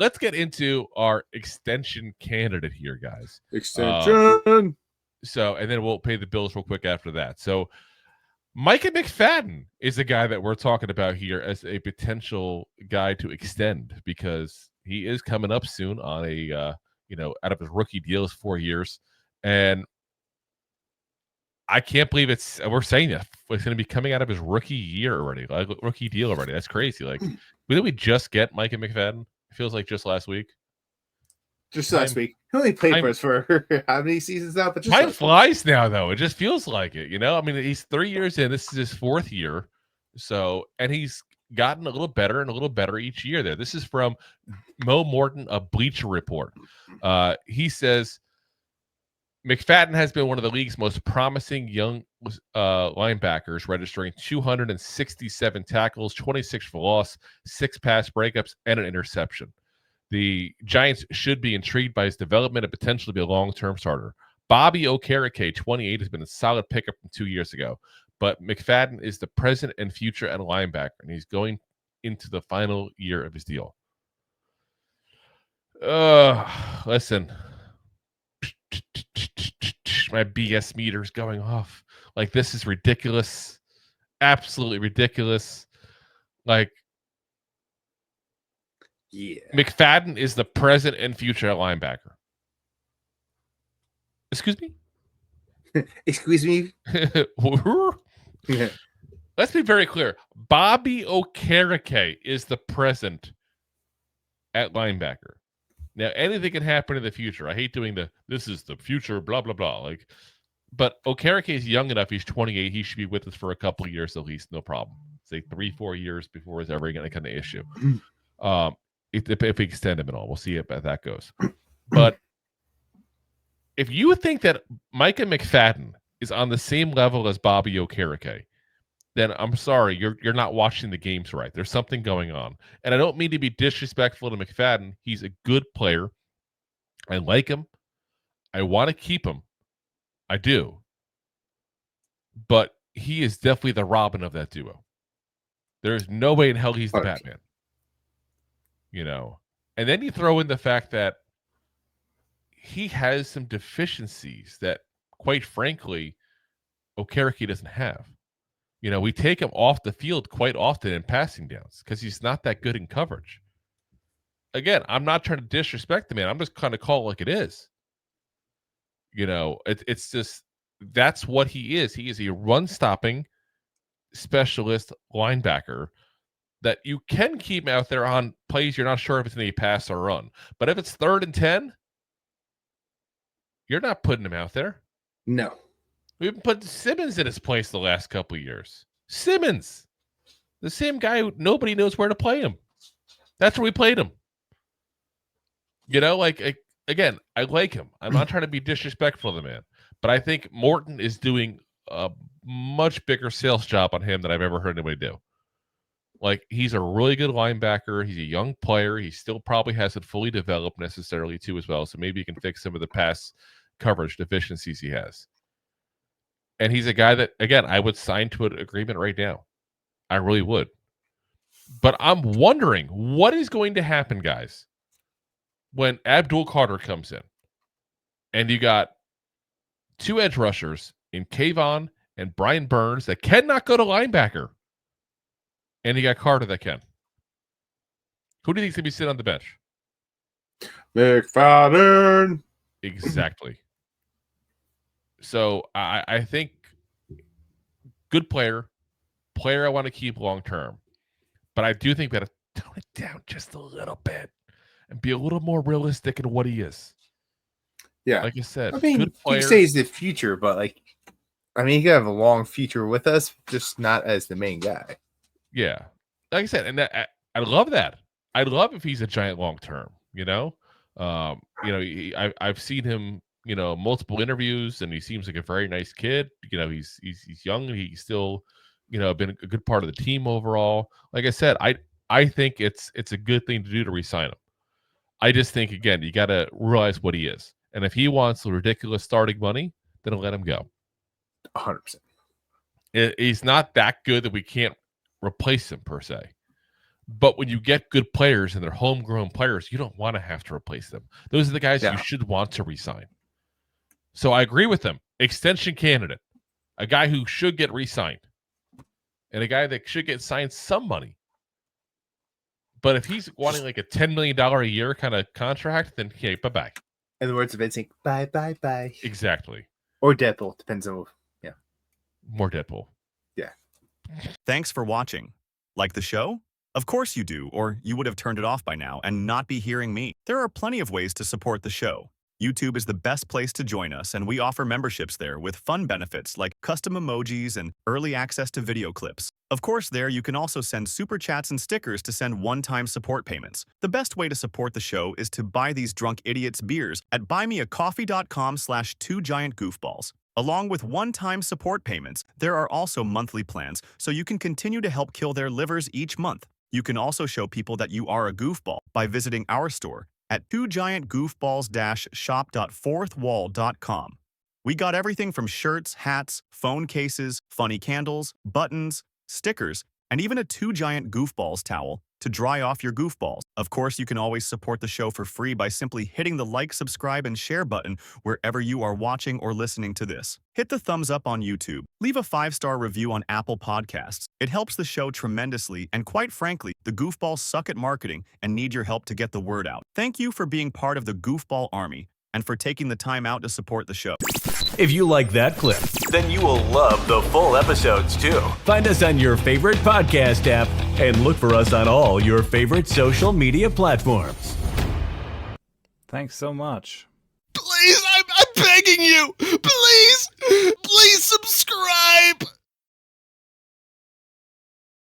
let's get into our extension candidate here, guys. Extension. So, and then we'll pay the bills real quick after that. So, Micah McFadden is a guy that we're talking about here as a potential guy to extend because he is coming up soon on a, out of his rookie deal is 4 years. And I can't believe we're saying that it's going to be coming out of his rookie year already, like rookie deal already. That's crazy. Like, did we just get Micah McFadden? It feels like just last week. Just last week. He only played for us for how many seasons now? But just time flies now, though. It just feels like it, I mean, he's 3 years in. This is his 4th year. So, and he's gotten a little better and a little better each year there. This is from Mo Morton of Bleacher Report. He says, McFadden has been one of the league's most promising young linebackers, registering 267 tackles, 26 for loss, 6 pass breakups, and an interception. The Giants should be intrigued by his development and potentially be a long-term starter. Bobby Okereke, 28, has been a solid pickup from 2 years ago, but McFadden is the present and future at linebacker, and he's going into the final year of his deal. Listen, my BS meter's going off. Like, this is ridiculous. Absolutely ridiculous. Like, yeah. McFadden is the present and future linebacker. Excuse me? Excuse me? Let's be very clear. Bobby Okereke is the present at linebacker. Now, anything can happen in the future. I hate doing this is the future, blah, blah, blah. Like, but Okereke is young enough. He's 28. He should be with us for a couple of years at least. No problem. Say 3-4 years before it's ever any kind of issue. If we extend him at all, we'll see how that goes. But if you think that Micah McFadden is on the same level as Bobby Okereke, then I'm sorry, you're not watching the games right. There's something going on. And I don't mean to be disrespectful to McFadden. He's a good player. I like him. I want to keep him. I do. But he is definitely the Robin of that duo. There's no way in hell he's the Batman. And then you throw in the fact that he has some deficiencies that, quite frankly, Okereke doesn't have. We take him off the field quite often in passing downs because he's not that good in coverage. Again, I'm not trying to disrespect the man. I'm just kind of call it like it is. It's just that's what he is. He is a run-stopping specialist linebacker that you can keep out there on plays you're not sure if it's going to be pass or run. But if it's 3rd and 10, you're not putting him out there. No. We've been putting Simmons in his place the last couple of years. Simmons, the same guy who nobody knows where to play him. That's where we played him. Again, I like him. I'm not trying to be disrespectful to the man, but I think Morton is doing a much bigger sales job on him than I've ever heard anybody do. Like, he's a really good linebacker. He's a young player. He still probably hasn't fully developed necessarily too as well. So maybe he can fix some of the pass coverage deficiencies he has. And he's a guy that, again, I would sign to an agreement right now. I really would. But I'm wondering what is going to happen, guys, when Abdul Carter comes in and you got 2 edge rushers in Kayvon and Brian Burns that cannot go to linebacker. And you got Carter that can. Who do you think's going to be sitting on the bench? McFadden. Exactly. So I think good player I want to keep long term. But I do think we got to tone it down just a little bit and be a little more realistic in what he is. Yeah. Like I said, I mean, good player. you say he's the future, but he could have a long future with us, just not as the main guy. Yeah. Like I said, and I love that. I love if he's a Giant long term, I've seen him, multiple interviews, and he seems like a very nice kid. He's young. He's still, been a good part of the team overall. Like I said, I think it's a good thing to do to re-sign him. I just think, again, you got to realize what he is. And if he wants the ridiculous starting money, then let him go. 100%. He's not that good that we can't replace him per se. But when you get good players and they're homegrown players, you don't want to have to replace them. Those are the guys you should want to resign. So I agree with them. Extension candidate, a guy who should get re-signed, and a guy that should get signed some money. But if he's wanting like a $10 million a year kind of contract, then okay, bye-bye. In the words of Vincent, bye, bye, bye. Exactly. Or Deadpool, depends on, More Deadpool. Yeah. Thanks for watching. Like the show? Of course you do, or you would have turned it off by now and not be hearing me. There are plenty of ways to support the show. YouTube is the best place to join us, and we offer memberships there with fun benefits like custom emojis and early access to video clips. Of course, there you can also send super chats and stickers to send one-time support payments. The best way to support the show is to buy these drunk idiots beers at buymeacoffee.com/2giantgoofballs. Along with one-time support payments, there are also monthly plans, so you can continue to help kill their livers each month. You can also show people that you are a goofball by visiting our store at 2giantgoofballs-shop.fourthwall.com. We got everything from shirts, hats, phone cases, funny candles, buttons, stickers, and even a 2 Giant Goofballs towel to dry off your goofballs. Of course, you can always support the show for free by simply hitting the like, subscribe, and share button wherever you are watching or listening to this. Hit the thumbs up on YouTube. Leave a 5-star review on Apple Podcasts. It helps the show tremendously, and quite frankly, the Goofballs suck at marketing and need your help to get the word out. Thank you for being part of the Goofball Army and for taking the time out to support the show. If you like that clip, then you will love the full episodes too. Find us on your favorite podcast app and look for us on all your favorite social media platforms. Thanks so much. Please, I'm begging you. Please subscribe.